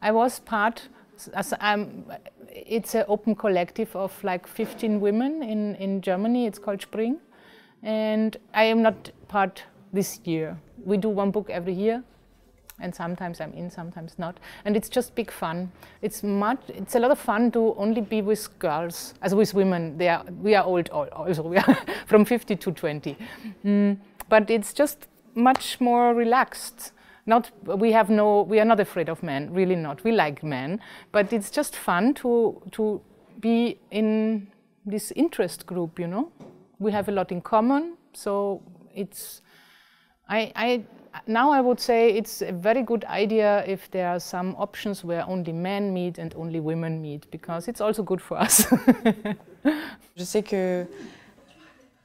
I was part, it's an open collective of like 15 women in Germany, it's called Spring. And I am not part this year. We do one book every year. And sometimes I'm in, sometimes not. And it's just big fun. It's a lot of fun to only be with girls, as with women. We are old also, we are from 50 to 20. But it's just much more relaxed. We are not afraid of men, really not. We like men, but it's just fun to be in this interest group, you know. We have a lot in common, so it's, now I would say it's a very good idea if there are some options where only men meet and only women meet, because it's also good for us. Je sais que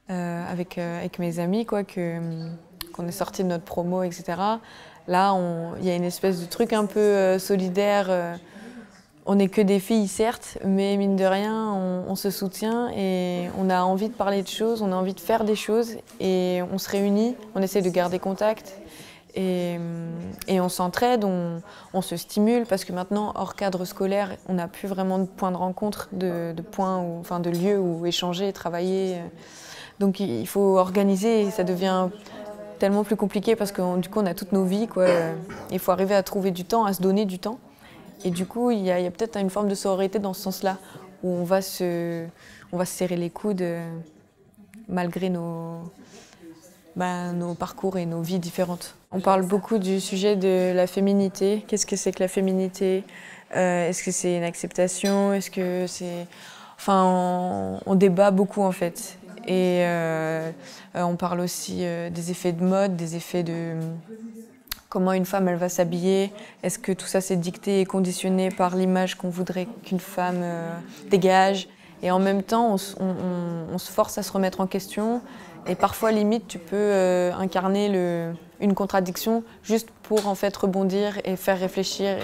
avec mes amis, qu'on est sorti de notre promo, etc. Là, il y a une espèce de truc un peu solidaire. On n'est que des filles, certes, mais mine de rien, on se soutient et on a envie de parler de choses, on a envie de faire des choses et on se réunit, on essaie de garder contact et on s'entraide, on se stimule parce que maintenant, hors cadre scolaire, on n'a plus vraiment de points de rencontre, de lieux où échanger, travailler. Donc il faut organiser et ça devient tellement plus compliqué parce que du coup, on a toutes nos vies, quoi. Il faut arriver à trouver du temps, à se donner du temps. Et du coup, il y a peut-être une forme de sororité dans ce sens-là, où on va se serrer les coudes malgré nos parcours et nos vies différentes. On parle beaucoup du sujet de la féminité. Qu'est-ce que c'est que la féminité? Est-ce que c'est une acceptation? Est-ce que c'est... Enfin, on débat beaucoup en fait. Et on parle aussi des effets de mode, des effets de... Comment une femme elle va s'habiller, est-ce que tout ça c'est dicté et conditionné par l'image qu'on voudrait qu'une femme dégage. Et en même temps, on se force à se remettre en question et parfois limite tu peux incarner une contradiction juste pour en fait rebondir et faire réfléchir.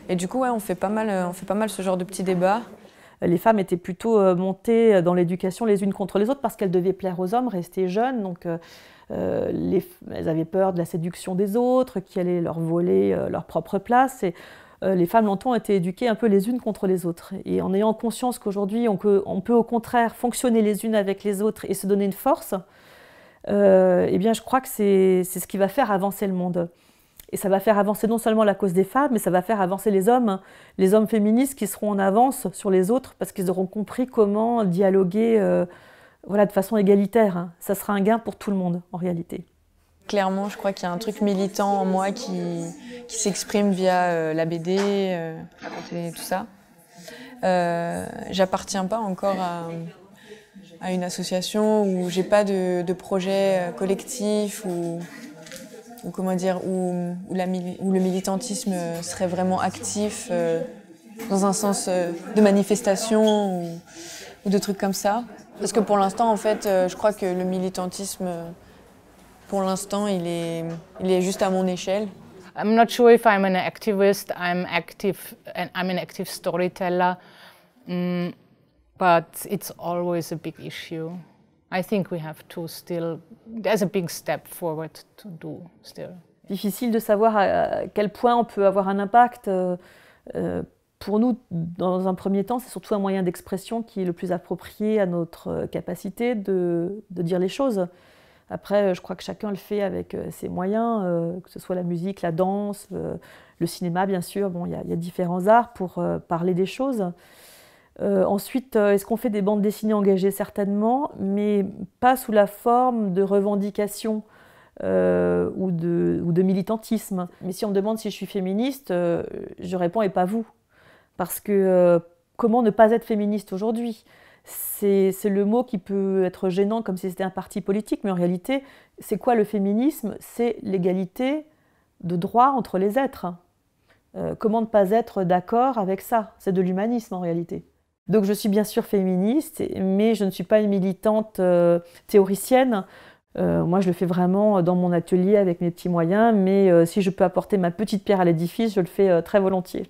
Et du coup, ouais, on fait pas mal ce genre de petits débats. Les femmes étaient plutôt montées dans l'éducation les unes contre les autres parce qu'elles devaient plaire aux hommes, rester jeunes. Donc, elles avaient peur de la séduction des autres, qui allaient leur voler leur propre place. Et les femmes longtemps étaient éduquées un peu les unes contre les autres. Et en ayant conscience qu'aujourd'hui, on peut au contraire fonctionner les unes avec les autres et se donner une force, eh bien, je crois que c'est ce qui va faire avancer le monde. Et ça va faire avancer non seulement la cause des femmes, mais ça va faire avancer les hommes féministes qui seront en avance sur les autres parce qu'ils auront compris comment dialoguer de façon égalitaire. Ça sera un gain pour tout le monde, en réalité. Clairement, je crois qu'il y a un truc militant en moi qui s'exprime via la BD, et tout ça. J'appartiens pas encore à une association où j'ai pas de projet collectif ou comment dire, où le militantisme serait vraiment actif dans un sens de manifestation ou de trucs comme ça. Parce que pour l'instant, en fait, je crois que le militantisme, pour l'instant, il est juste à mon échelle. I'm not sure if I'm an activist. I'm an active storyteller, but it's always a big issue. I think we have to still, there's a big step forward to do still. Difficile de savoir à quel point on peut avoir un impact. Pour nous, dans un premier temps, c'est surtout un moyen d'expression qui est le plus approprié à notre capacité de dire les choses. Après, je crois que chacun le fait avec ses moyens, que ce soit la musique, la danse, le cinéma, bien sûr. Bon, il y a différents arts pour parler des choses. Ensuite, est-ce qu'on fait des bandes dessinées engagées? Certainement, mais pas sous la forme de revendication ou de militantisme. Mais si on me demande si je suis féministe, je réponds « et pas vous ». Parce que comment ne pas être féministe aujourd'hui? C'est le mot qui peut être gênant comme si c'était un parti politique, mais en réalité, c'est quoi le féminisme? C'est l'égalité de droits entre les êtres. Comment ne pas être d'accord avec ça? C'est de l'humanisme en réalité. Donc je suis bien sûr féministe, mais je ne suis pas une militante théoricienne. Moi je le fais vraiment dans mon atelier avec mes petits moyens, mais si je peux apporter ma petite pierre à l'édifice, je le fais très volontiers.